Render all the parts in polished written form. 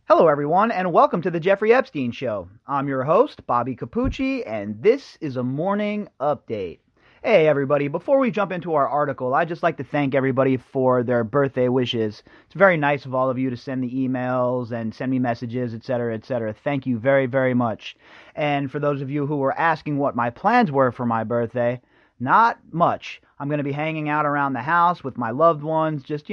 Hello, everyone, and welcome to the Jeffrey Epstein Show. I'm your host, Bobbycapucci, and this is a morning update. Hey, everybody, before we jump into our article, I'd just like to thank everybody for their birthday wishes. It's very nice of all of you to send the emails and send me messages, etc., etc. Thank you very, very much. And for those of you who were asking what my plans were for my birthday, not much. I'm going to be hanging out around the house with my loved ones, just,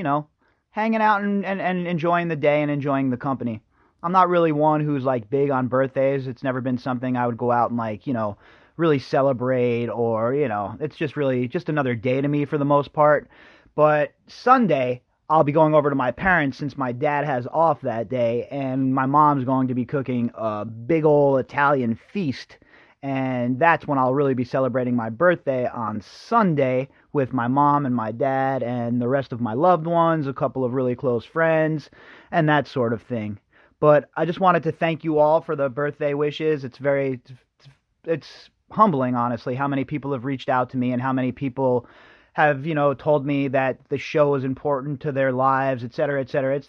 hanging out and enjoying the day and enjoying the company. I'm not really one who's like big on birthdays. It's never been something I would go out and really celebrate or, it's just really just another day to me for the most part. But Sunday, I'll be going over to my parents since my dad has off that day, and my mom's going to be cooking a big old Italian feast. And that's when I'll really be celebrating my birthday on Sunday with my mom and my dad and the rest of my loved ones, a couple of really close friends, and that sort of thing. But I just wanted to thank you all for the birthday wishes. It's humbling, honestly, how many people have reached out to me and how many people have, told me that the show is important to their lives, et cetera, et cetera.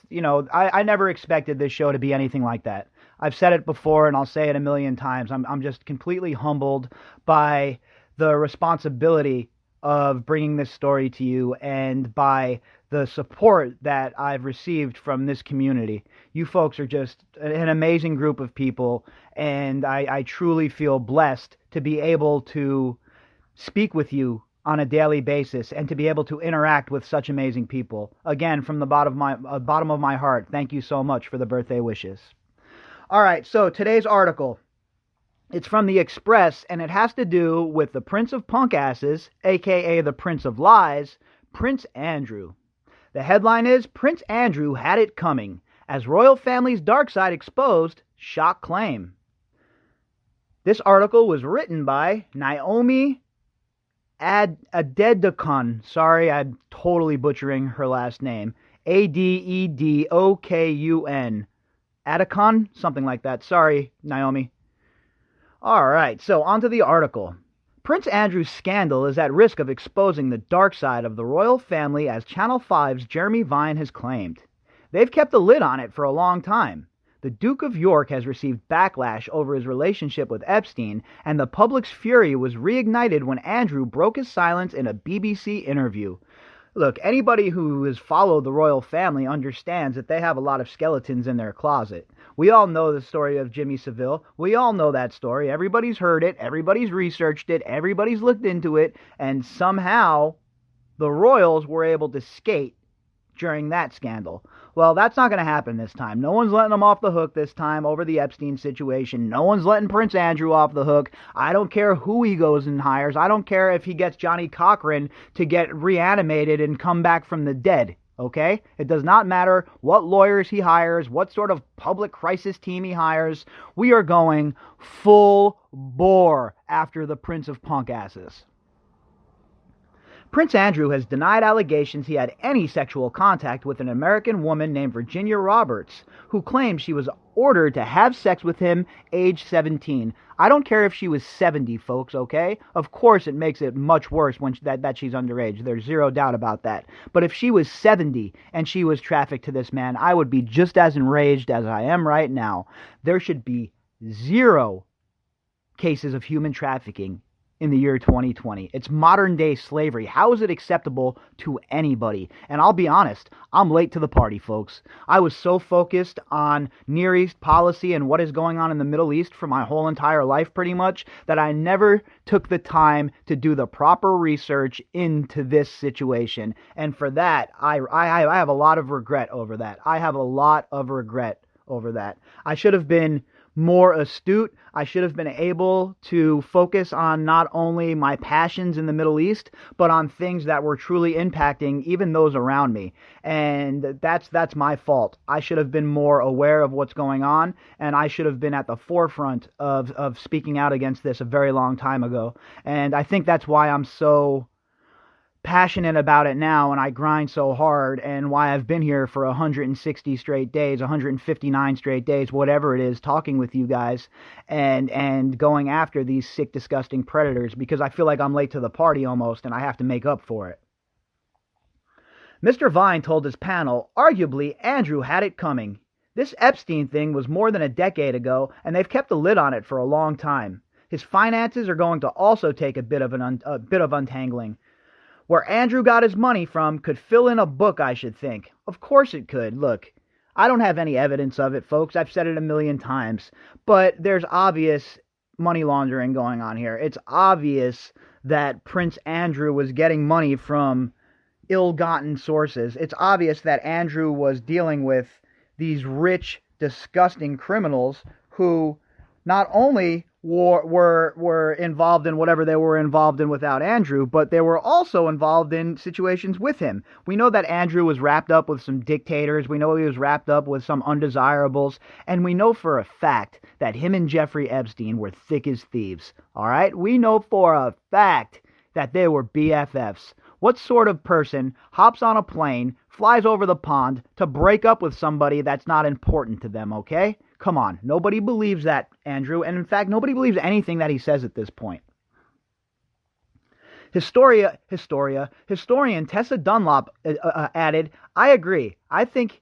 I never expected this show to be anything like that. I've said it before and I'll say it a million times. I'm just completely humbled by the responsibility of bringing this story to you and by the support that I've received from this community. You folks are just an amazing group of people, and I truly feel blessed to be able to speak with you on a daily basis and to be able to interact with such amazing people. Again, from the bottom of my heart, thank you so much for the birthday wishes. All right, so today's article. It's from the Express, and it has to do with the Prince of Punk Asses, a.k.a. the Prince of Lies, Prince Andrew. The headline is, Prince Andrew had it coming, as royal family's dark side exposed, shock claim. This article was written by Naomi Adedokun. Sorry, I'm totally butchering her last name. Adedokun. Adekun? Something like that. Sorry, Naomi. All right, so on to the article. Prince Andrew's scandal is at risk of exposing the dark side of the royal family, as Channel 5's Jeremy Vine has claimed. They've kept a lid on it for a long time. The Duke of York has received backlash over his relationship with Epstein, and the public's fury was reignited when Andrew broke his silence in a BBC interview. Look, anybody who has followed the royal family understands that they have a lot of skeletons in their closet. We all know the story of Jimmy Savile. We all know that story. Everybody's heard it. Everybody's researched it. Everybody's looked into it. And somehow the royals were able to skate during that scandal. Well, that's not going to happen this time. No one's letting them off the hook this time over the Epstein situation. No one's letting Prince Andrew off the hook. I don't care who he goes and hires. I don't care if he gets Johnny Cochran to get reanimated and come back from the dead. Okay? It does not matter what lawyers he hires, what sort of public crisis team he hires. We are going full bore after the Prince of Punk Asses. Prince Andrew has denied allegations he had any sexual contact with an American woman named Virginia Roberts, who claimed she was ordered to have sex with him age 17. I don't care if she was 70, folks, okay? Of course it makes it much worse when that she's underage. There's zero doubt about that. But if she was 70 and she was trafficked to this man, I would be just as enraged as I am right now. There should be 0 cases of human trafficking in the year 2020. It's modern day slavery. How is it acceptable to anybody? And I'll be honest, I'm late to the party, folks. I was so focused on Near East policy and what is going on in the Middle East for my whole entire life, pretty much, that I never took the time to do the proper research into this situation. And for that, I have a lot of regret over that. I should have been more astute. I should have been able to focus on not only my passions in the Middle East, but on things that were truly impacting even those around me. And that's my fault. I should have been more aware of what's going on, and I should have been at the forefront of speaking out against this a very long time ago. And I think that's why I'm so passionate about it now, and I grind so hard, and why I've been here for 160 straight days, 159 straight days, whatever it is, talking with you guys and going after these sick, disgusting predators, because I feel like I'm late to the party almost, and I have to make up for it. Mr. Vine told his panel, arguably, Andrew had it coming. This Epstein thing was more than a decade ago, and they've kept a lid on it for a long time. His finances are going to also take a bit of untangling. Where Andrew got his money from could fill in a book, I should think. Of course it could. Look, I don't have any evidence of it, folks. I've said it a million times. But there's obvious money laundering going on here. It's obvious that Prince Andrew was getting money from ill-gotten sources. It's obvious that Andrew was dealing with these rich, disgusting criminals who not only were involved in whatever they were involved in without Andrew, but they were also involved in situations with him. We know that Andrew was wrapped up with some dictators. We know he was wrapped up with some undesirables. And we know for a fact that him and Jeffrey Epstein were thick as thieves. All right? We know for a fact that they were BFFs. What sort of person hops on a plane, flies over the pond to break up with somebody that's not important to them, okay? Come on. Nobody believes that, Andrew. And in fact, nobody believes anything that he says at this point. Historian Tessa Dunlop added, I agree. I think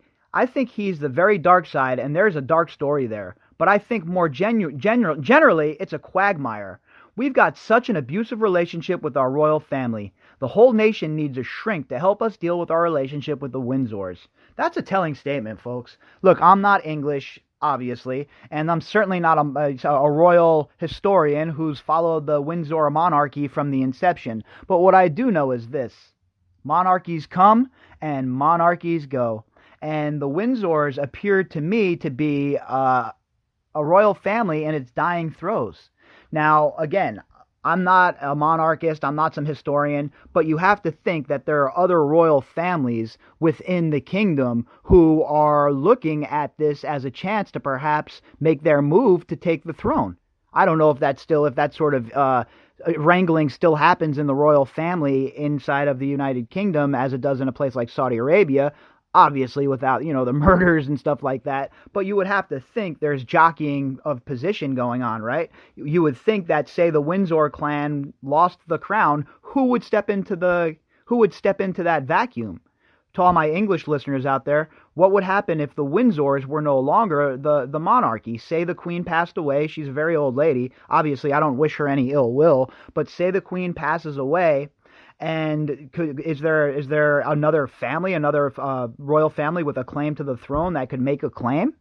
he's the very dark side, and there's a dark story there. But I think more generally, it's a quagmire. We've got such an abusive relationship with our royal family. The whole nation needs a shrink to help us deal with our relationship with the Windsors. That's a telling statement, folks. Look, I'm not English, obviously, and I'm certainly not a royal historian who's followed the Windsor monarchy from the inception. But what I do know is this. Monarchies come and monarchies go. And the Windsors appeared to me to be a royal family in its dying throes. Now, again, I'm not a monarchist, I'm not some historian, but you have to think that there are other royal families within the kingdom who are looking at this as a chance to perhaps make their move to take the throne. I don't know if that sort of wrangling still happens in the royal family inside of the United Kingdom as it does in a place like Saudi Arabia. Obviously, without, the murders and stuff like that. But you would have to think there's jockeying of position going on, right? You would think that, say, the Windsor clan lost the crown, who would step into that vacuum? To all my English listeners out there, what would happen if the Windsors were no longer the monarchy? Say the Queen passed away. She's a very old lady. Obviously, I don't wish her any ill will. But say the Queen passes away. And is there another family, another royal family with a claim to the throne that could make a claim?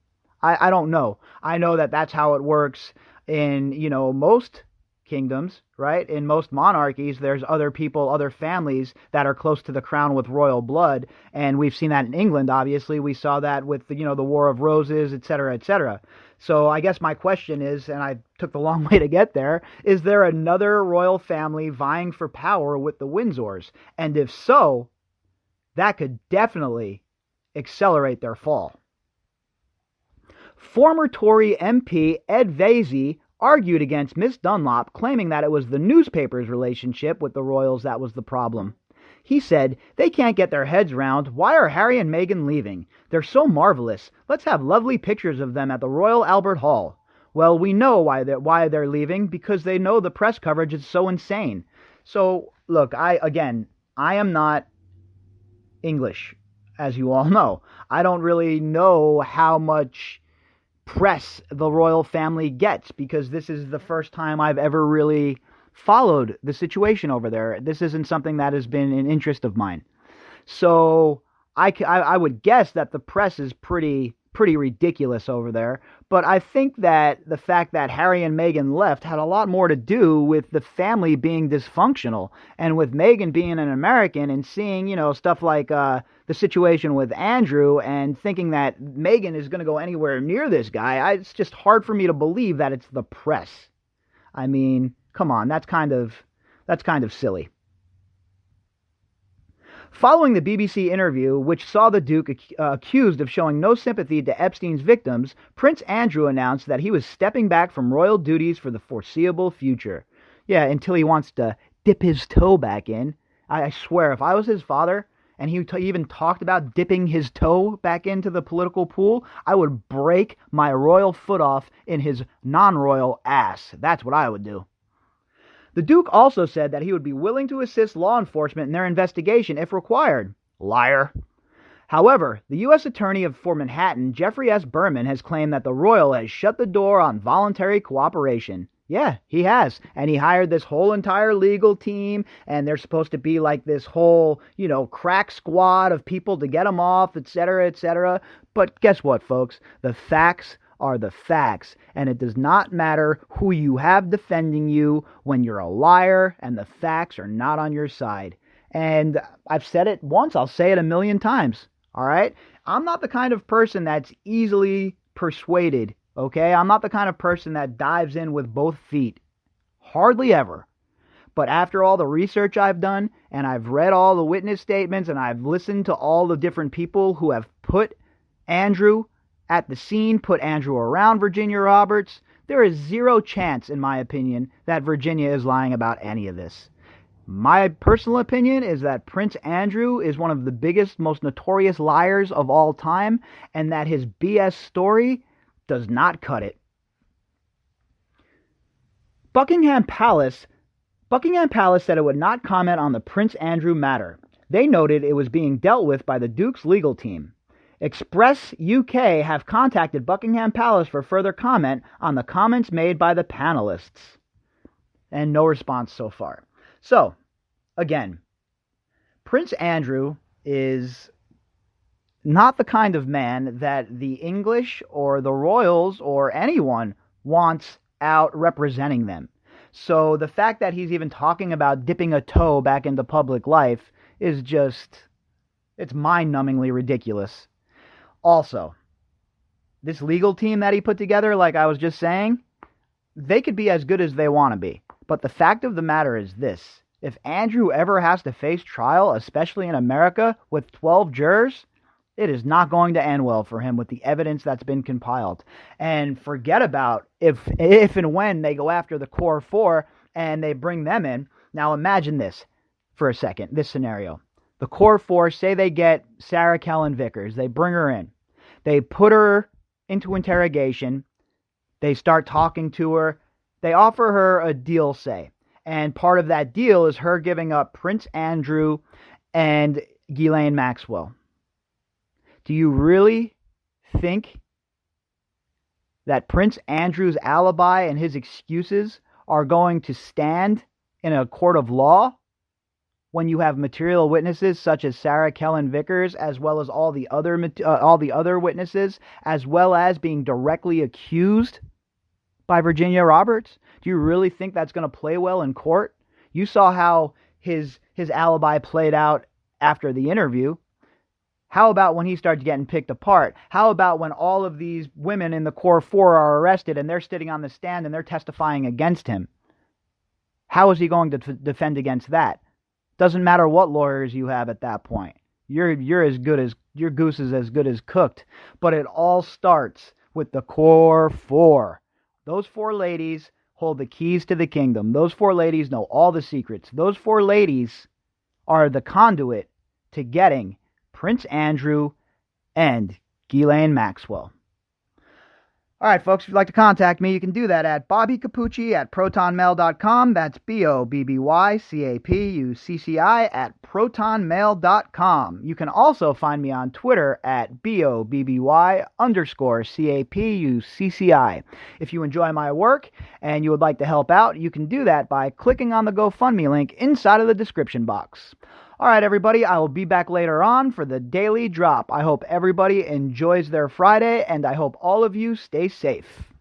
I don't know. I know that that's how it works in, most kingdoms, right? In most monarchies, there's other people, other families that are close to the crown with royal blood. And we've seen that in England, obviously. We saw that with, the War of Roses, et cetera, et cetera. So I guess my question is, and I took the long way to get there, is there another royal family vying for power with the Windsors? And if so, that could definitely accelerate their fall. Former Tory MP Ed Vaizey argued against Miss Dunlop, claiming that it was the newspaper's relationship with the royals that was the problem. He said, they can't get their heads round. Why are Harry and Meghan leaving? They're so marvelous. Let's have lovely pictures of them at the Royal Albert Hall. Well, we know why they're leaving, because they know the press coverage is so insane. So, look, I am not English, as you all know. I don't really know how much press the royal family gets, because this is the first time I've ever really followed the situation over there. This isn't something that has been an interest of mine. So I would guess that the press is pretty ridiculous over there. But I think that the fact that Harry and Meghan left had a lot more to do with the family being dysfunctional, and with Meghan being an American and seeing, stuff like the situation with Andrew and thinking that Meghan is going to go anywhere near this guy. It's just hard for me to believe that it's the press. I mean, come on, that's kind of silly. Following the BBC interview, which saw the Duke accused of showing no sympathy to Epstein's victims, Prince Andrew announced that he was stepping back from royal duties for the foreseeable future. Yeah, until he wants to dip his toe back in. I swear, if I was his father, and he even talked about dipping his toe back into the political pool, I would break my royal foot off in his non-royal ass. That's what I would do. The Duke also said that he would be willing to assist law enforcement in their investigation if required. Liar. However, the U.S. Attorney for Manhattan, Jeffrey S. Berman, has claimed that the royal has shut the door on voluntary cooperation. Yeah, he has. And he hired this whole entire legal team, and they're supposed to be like this whole, crack squad of people to get him off, etc., etc. But guess what, folks? The facts are the facts, and it does not matter who you have defending you when you're a liar and the facts are not on your side. And I've said it once, I'll say it a million times, all right? I'm not the kind of person that's easily persuaded, okay? I'm not the kind of person that dives in with both feet. Hardly ever. But after all the research I've done, and I've read all the witness statements, and I've listened to all the different people who have put Andrew at the scene, put Andrew around Virginia Roberts, there is zero chance, in my opinion, that Virginia is lying about any of this. My personal opinion is that Prince Andrew is one of the biggest, most notorious liars of all time, and that his BS story does not cut it. Buckingham Palace said it would not comment on the Prince Andrew matter. They noted it was being dealt with by the Duke's legal team. Express UK have contacted Buckingham Palace for further comment on the comments made by the panelists. And no response so far. So, again, Prince Andrew is not the kind of man that the English or the royals or anyone wants out representing them. So the fact that he's even talking about dipping a toe back into public life is just, it's mind-numbingly ridiculous. Also, this legal team that he put together, like I was just saying, they could be as good as they want to be. But the fact of the matter is this. If Andrew ever has to face trial, especially in America, with 12 jurors, it is not going to end well for him with the evidence that's been compiled. And forget about if and when they go after the core four and they bring them in. Now imagine this for a second, this scenario. The core four, say they get Sarah Kellen Vickers. They bring her in. They put her into interrogation. They start talking to her. They offer her a deal, say. And part of that deal is her giving up Prince Andrew and Ghislaine Maxwell. Do you really think that Prince Andrew's alibi and his excuses are going to stand in a court of law when you have material witnesses such as Sarah Kellen Vickers, as well as all the other witnesses, as well as being directly accused by Virginia Roberts? Do you really think that's going to play well in court? You saw how his alibi played out after the interview. How about when he starts getting picked apart? How about when all of these women in the core four are arrested and they're sitting on the stand and they're testifying against him? How is he going to defend against that? Doesn't matter what lawyers you have at that point. You're as good as, your goose is as good as cooked. But it all starts with the core four. Those four ladies hold the keys to the kingdom. Those four ladies know all the secrets. Those four ladies are the conduit to getting Prince Andrew and Ghislaine Maxwell. All right, folks, if you'd like to contact me, you can do that at bobbycapucci@protonmail.com. That's BOBBYCAPUCCI@protonmail.com. You can also find me on Twitter at BOBBY_CAPUCCI. If you enjoy my work and you would like to help out, you can do that by clicking on the GoFundMe link inside of the description box. All right, everybody, I will be back later on for the Daily Drop. I hope everybody enjoys their Friday, and I hope all of you stay safe.